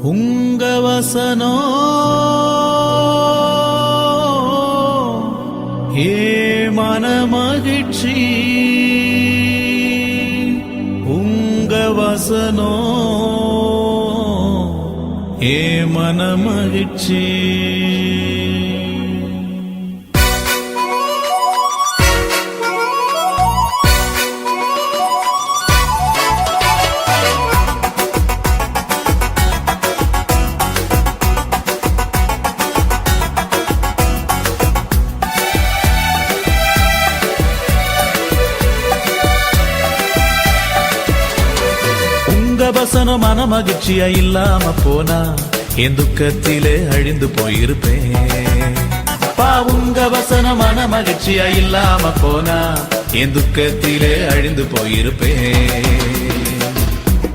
உங்க வசனோ ஏ மனமகிழ்ச்சி, உங்க வசனோ ஏ மனமகிழ்ச்சி. வசனம் மன மகிழ்ச்சியா இல்லாம போனா என் துக்கத்திலே அழிந்து போயிருப்பேன். உங்க வசனம் மன மகிழ்ச்சியா இல்லாம போனா என் துக்கத்திலே அழிந்து போயிருப்பேன்.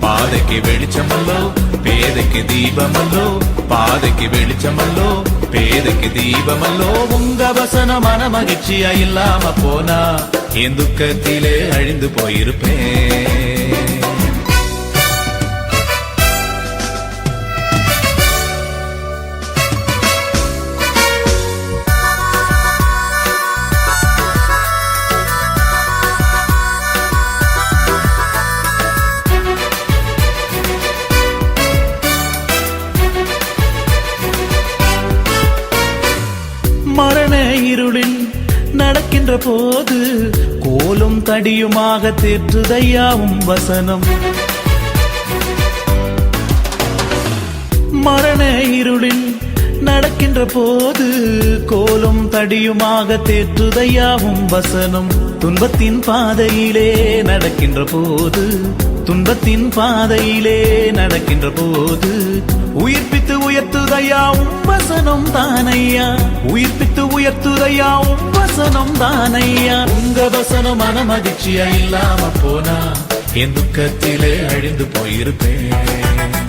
பாதைக்கு வெளிச்சமல்லோ பேதைக்கு தீபமல்லோ, பாதைக்கு வெளிச்சமல்லோ பேதைக்கு தீபமல்லோ. உங்க வசனம் மன மகிழ்ச்சியா இல்லாம போனா என் துக்கத்திலே அழிந்து போயிருப்பேன். மரண இருளில் நடக்கின்ற போது கோலும் தடியுமாக தேற்றுதையாவும் வசனம். மரண இருளில் நடக்கின்ற போது கோலும் தடியுமாக தேற்றுதையாவும் வசனம். துன்பத்தின் பாதையிலே நடக்கின்ற போது, துன்பத்தின் பாதையிலே நடக்கின்ற போது உயிர்ப்பித்து உயர்த்துதையாவும் வசனம் தானையா, உயிர்ப்பித்து உயர்த்துதையாவும் வசனம் தானையா. உங்க வசனம் மன மகிழ்ச்சியா இல்லாம போனா என் துக்கத்திலே அழிந்து போயிருப்பேன்.